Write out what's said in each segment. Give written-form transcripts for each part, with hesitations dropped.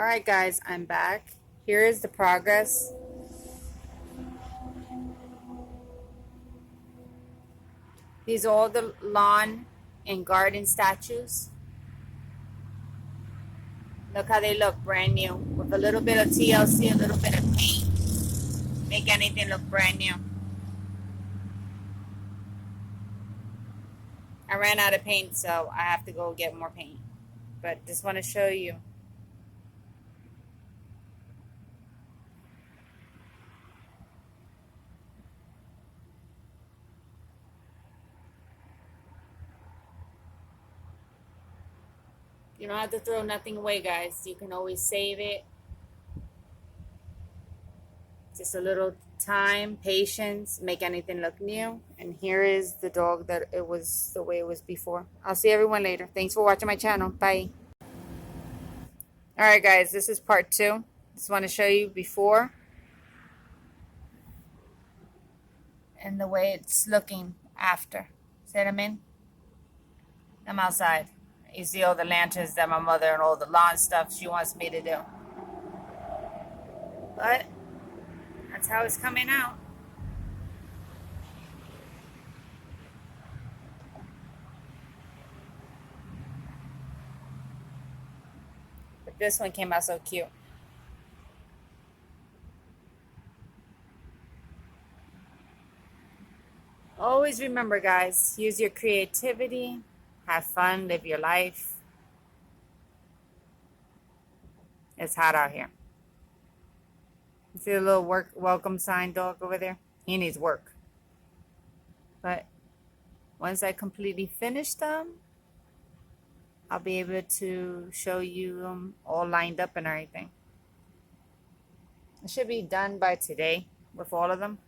Alright guys, I'm back. Here is the progress. These are all the lawn and garden statues. Look how they look, brand new. With a little bit of TLC, a little bit of paint. Make anything look brand new. I ran out of paint, so I have to go get more paint. But just want to show you. You don't have to throw nothing away, guys. You can always save it. Just a little time, patience, make anything look new. And here is the dog that it was the way it was before. I'll see everyone later. Thanks for watching my channel. Bye. Alright guys, this is part 2. Just want to show you before and the way it's looking after. See what I mean? I'm outside. You see all the lanterns that my mother and all the lawn stuff she wants me to do. But that's how it's coming out. But this one came out so cute. Always remember, guys, use your creativity, have fun, live your life. It's hot out here. You see the little welcome sign dog over there? He needs work. But once I completely finish them, I'll be able to show you them all lined up and everything. It should be done by today with all of them.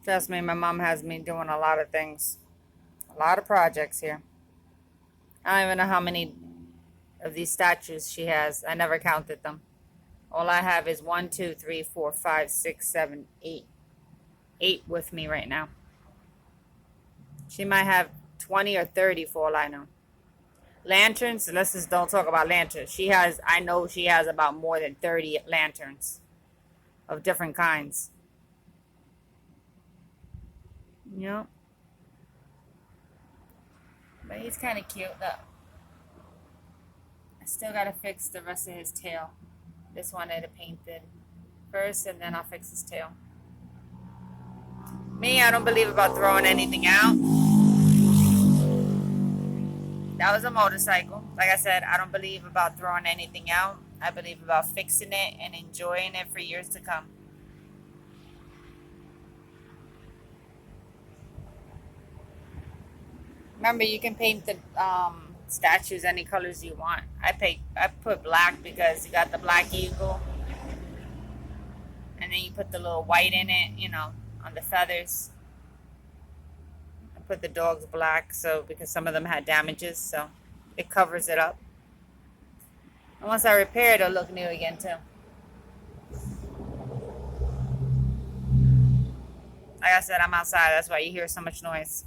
Trust me, my mom has me doing a lot of things. A lot of projects here. I don't even know how many of these statues she has. I never counted them. All I have is 1, 2, 3, 4, 5, 6, 7, 8. 8 with me right now. She might have 20 or 30 for all I know. Lanterns, let's just don't talk about lanterns. I know she has about more than 30 lanterns of different kinds. Yep. But he's kind of cute though. I still gotta fix the rest of his tail. This one I painted first and then I'll fix his tail. Me, I don't believe about throwing anything out. That was a motorcycle. Like I said, I don't believe about throwing anything out. I believe about fixing it and enjoying it for years to come. Remember, you can paint the statues any colors you want. I put black because you got the black eagle. And then you put the little white in it, you know, on the feathers. I put the dogs black because some of them had damages, so it covers it up. And once I repair it, it'll look new again too. Like I said, I'm outside. That's why you hear so much noise.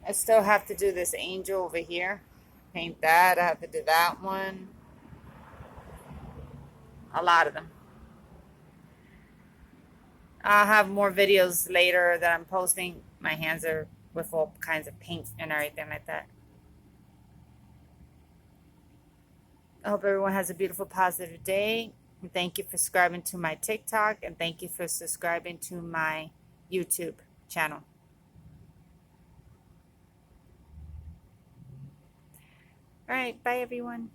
I still have to do this angel over here. Paint that. I have to do that one. A lot of them. I'll have more videos later that I'm posting. My hands are with all kinds of paint and everything like that. I hope everyone has a beautiful, positive day. And thank you for subscribing to my TikTok. And thank you for subscribing to my YouTube channel. All right. Bye, everyone.